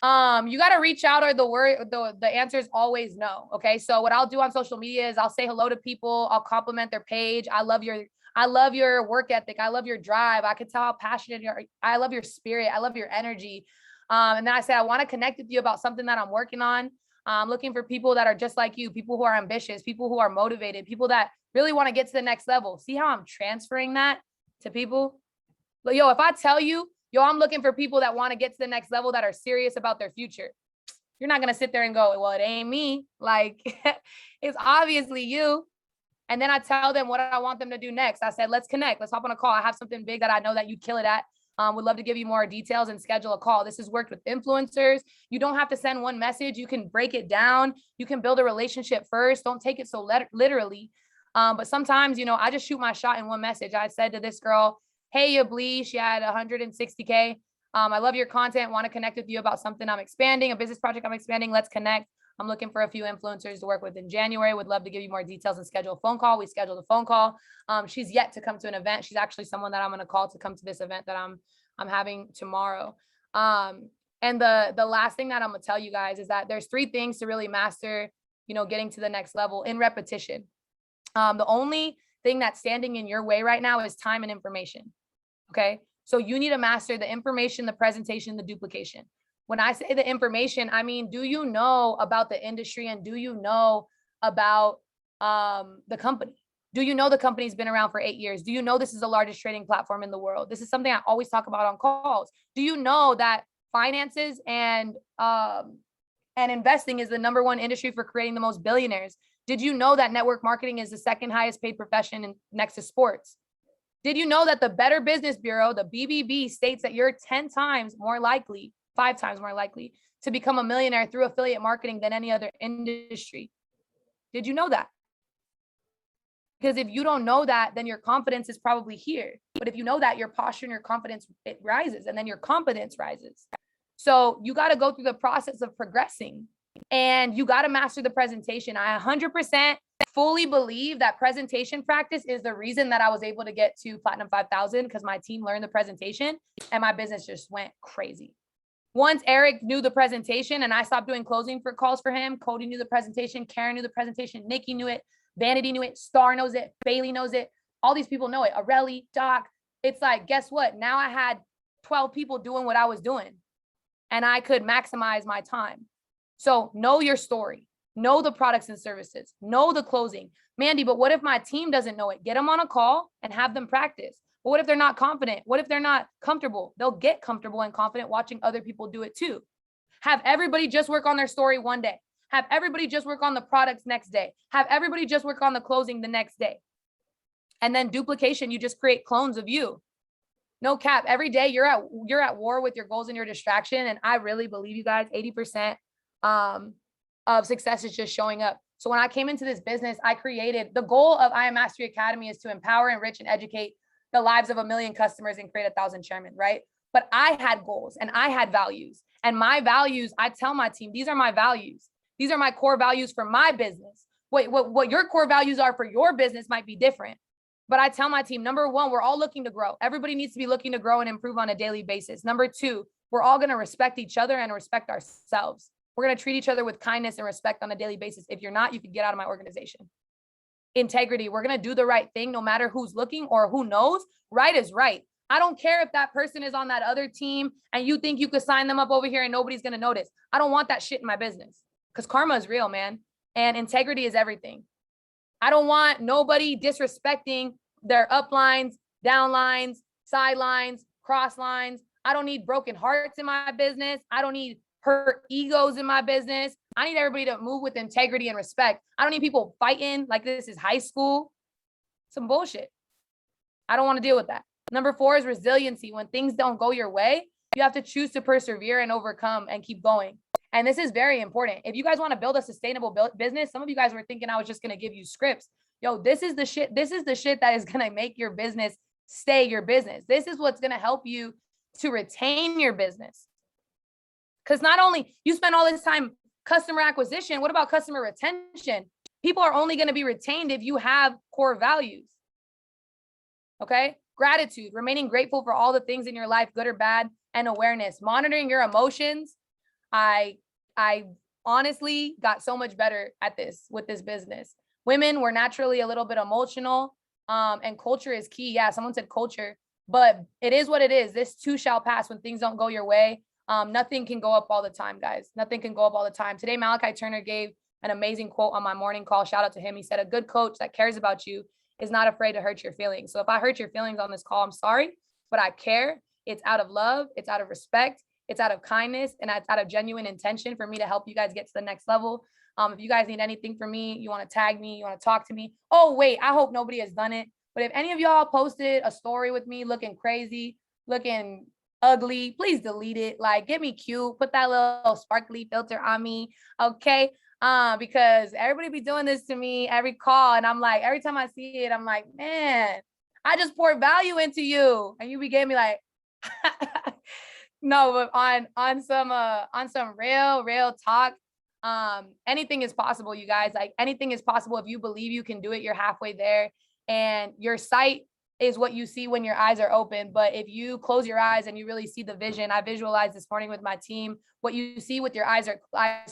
You got to reach out, or the answer is always no. Okay. So what I'll do on social media is I'll say hello to people. I'll compliment their page. I love your work ethic. I love your drive. I can tell how passionate you are. I love your spirit. I love your energy. And then I said, I want to connect with you about something that I'm working on. I'm looking for people that are just like you, people who are ambitious, people who are motivated, people that really want to get to the next level. See how I'm transferring that to people? But yo, if I tell you, yo, I'm looking for people that want to get to the next level, that are serious about their future, you're not going to sit there and go, well, it ain't me. Like, it's obviously you. And then I tell them what I want them to do next. I said, let's connect. Let's hop on a call. I have something big that I know that you kill it at. Would love to give you more details and schedule a call. This has worked with influencers. You don't have to send one message. You can break it down. You can build a relationship first. Don't take it so literally. But sometimes, I just shoot my shot in one message. I said to this girl, hey, Yablee, she had 160K. I love your content. Want to connect with you about something I'm expanding, a business project I'm expanding. Let's connect. I'm looking for a few influencers to work with in January. Would love to give you more details and schedule a phone call. We scheduled a phone call. She's yet to come to an event. She's actually someone that I'm going to call to come to this event that I'm having tomorrow. And the last thing that I'm going to tell you guys is that there's 3 things to really master, getting to the next level in repetition. The only thing that's standing in your way right now is time and information. Okay. So you need to master the information, the presentation, the duplication. When I say the information, I mean, do you know about the industry, and do you know about the company? Do you know the company's been around for 8 years? Do you know this is the largest trading platform in the world? This is something I always talk about on calls. Do you know that finances and investing is the #1 industry for creating the most billionaires? Did you know that network marketing is the 2nd highest paid profession next to sports? Did you know that the Better Business Bureau, the BBB, states that you're 10 times more likely, 5 times more likely to become a millionaire through affiliate marketing than any other industry? Did you know that? Because if you don't know that, then your confidence is probably here. But if you know that, your posture and your confidence, it rises, and then your competence rises. So you got to go through the process of progressing. And you got to master the presentation. I 100% fully believe that presentation practice is the reason that I was able to get to Platinum 5000, because my team learned the presentation and my business just went crazy. Once Eric knew the presentation and I stopped doing closing for calls for him, Cody knew the presentation, Karen knew the presentation, Nikki knew it, Vanity knew it, Star knows it, Bailey knows it. All these people know it. Areli, Doc. It's like, guess what? Now I had 12 people doing what I was doing and I could maximize my time. So know your story, know the products and services, know the closing. Mandy, but what if my team doesn't know it? Get them on a call and have them practice. But what if they're not confident? What if they're not comfortable? They'll get comfortable and confident watching other people do it too. Have everybody just work on their story one day. Have everybody just work on the products next day. Have everybody just work on the closing the next day. And then duplication, you just create clones of you. No cap. Every day you're at war with your goals and your distraction. And I really believe, you guys, 80% of success is just showing up. So when I came into this business, I created the goal of I Am Mastery Academy is to empower, enrich, and educate the lives of 1 million customers and create 1,000 chairmen, right? But I had goals and I had values, and my values, I tell my team, these are my values. These are my core values for my business. What your core values are for your business might be different. But I tell my team, number one, we're all looking to grow. Everybody needs to be looking to grow and improve on a daily basis. Number two, we're all going to respect each other and respect ourselves. We're going to treat each other with kindness and respect on a daily basis. If you're not, you can get out of my organization. Integrity. We're going to do the right thing no matter who's looking or who knows. Right is right. I don't care if that person is on that other team and you think you could sign them up over here and nobody's going to notice. I don't want that shit in my business, because karma is real, man. And integrity is everything. I don't want nobody disrespecting their uplines, downlines, sidelines, cross lines. I don't need broken hearts in my business. I don't need hurt egos in my business. I need everybody to move with integrity and respect. I don't need people fighting like this is high school. Some bullshit. I don't want to deal with that. Number 4 is resiliency. When things don't go your way, you have to choose to persevere and overcome and keep going. And this is very important. If you guys want to build a sustainable business, some of you guys were thinking I was just going to give you scripts. Yo, this is the shit. This is the shit that is going to make your business stay your business. This is what's going to help you to retain your business. Because not only you spend all this time customer acquisition, what about customer retention? People are only going to be retained if you have core values. Okay. Gratitude, remaining grateful for all the things in your life, good or bad, and awareness, monitoring your emotions. I honestly got so much better at this with this business. Women were naturally a little bit emotional, and culture is key. Yeah, someone said culture, but it is what it is. This too shall pass. When things don't go your way, nothing can go up all the time, guys. Nothing can go up all the time. Today, Malachi Turner gave an amazing quote on my morning call. Shout out to him. He said, a good coach that cares about you is not afraid to hurt your feelings. So if I hurt your feelings on this call, I'm sorry, but I care. It's out of love. It's out of respect. It's out of kindness, and it's out of genuine intention for me to help you guys get to the next level. If you guys need anything from me, you want to tag me, you want to talk to me. Oh, wait, I hope nobody has done it. But if any of y'all posted a story with me looking crazy, looking ugly, please delete it. Like, get me cute, put that little sparkly filter on me. Okay. Because everybody be doing this to me every call. And I'm like, every time I see it, I'm like, man, I just poured value into you. And you be getting me like, no, but on some real talk, anything is possible, you guys. Like, anything is possible. If you believe you can do it, you're halfway there. And your sight is what you see when your eyes are open. But if you close your eyes and you really see the vision, I visualized this morning with my team, what you see with your eyes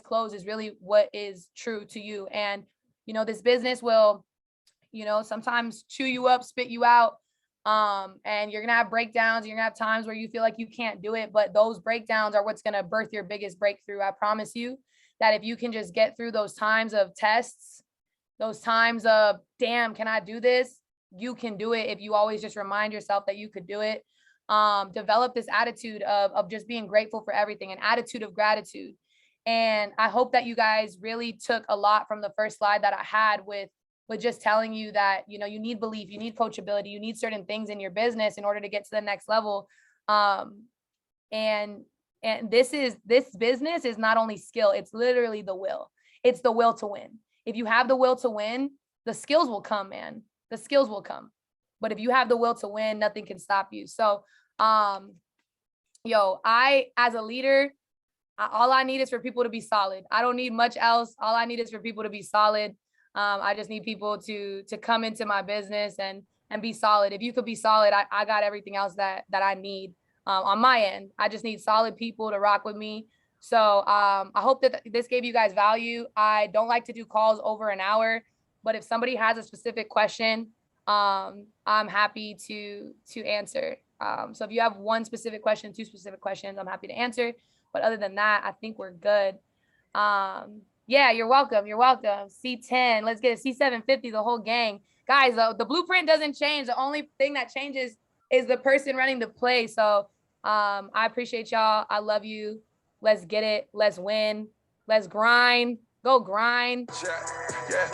closed is really what is true to you. And, you know, this business will, you know, sometimes chew you up, spit you out. And you're going to have breakdowns. You're gonna have times where you feel like you can't do it, but those breakdowns are what's going to birth your biggest breakthrough. I promise you that if you can just get through those times of tests, those times of, damn, can I do this? You can do it if you always just remind yourself that you could do it. Develop this attitude of just being grateful for everything, an attitude of gratitude. And I hope that you guys really took a lot from the first slide that I had with just telling you that, you know, you need belief, you need coachability, you need certain things in your business in order to get to the next level. And this business is not only skill, it's literally the will. It's the will to win. If you have the will to win, the skills will come, man. The skills will come. But if you have the will to win, nothing can stop you. So, I, as a leader, all I need is for people to be solid. I don't need much else. All I need is for people to be solid. I just need people to come into my business and be solid. If you could be solid, I got everything else that I need on my end. I just need solid people to rock with me. So I hope that this gave you guys value. I don't like to do calls over an hour, but if somebody has a specific question, I'm happy to answer. So if you have one specific question, two specific questions, I'm happy to answer. But other than that, I think we're good. Yeah, you're welcome. You're welcome. C10, let's get it. C750, the whole gang. Guys, the blueprint doesn't change. The only thing that changes is the person running the play. So I appreciate y'all. I love you. Let's get it. Let's win. Let's grind. Go grind. Yeah.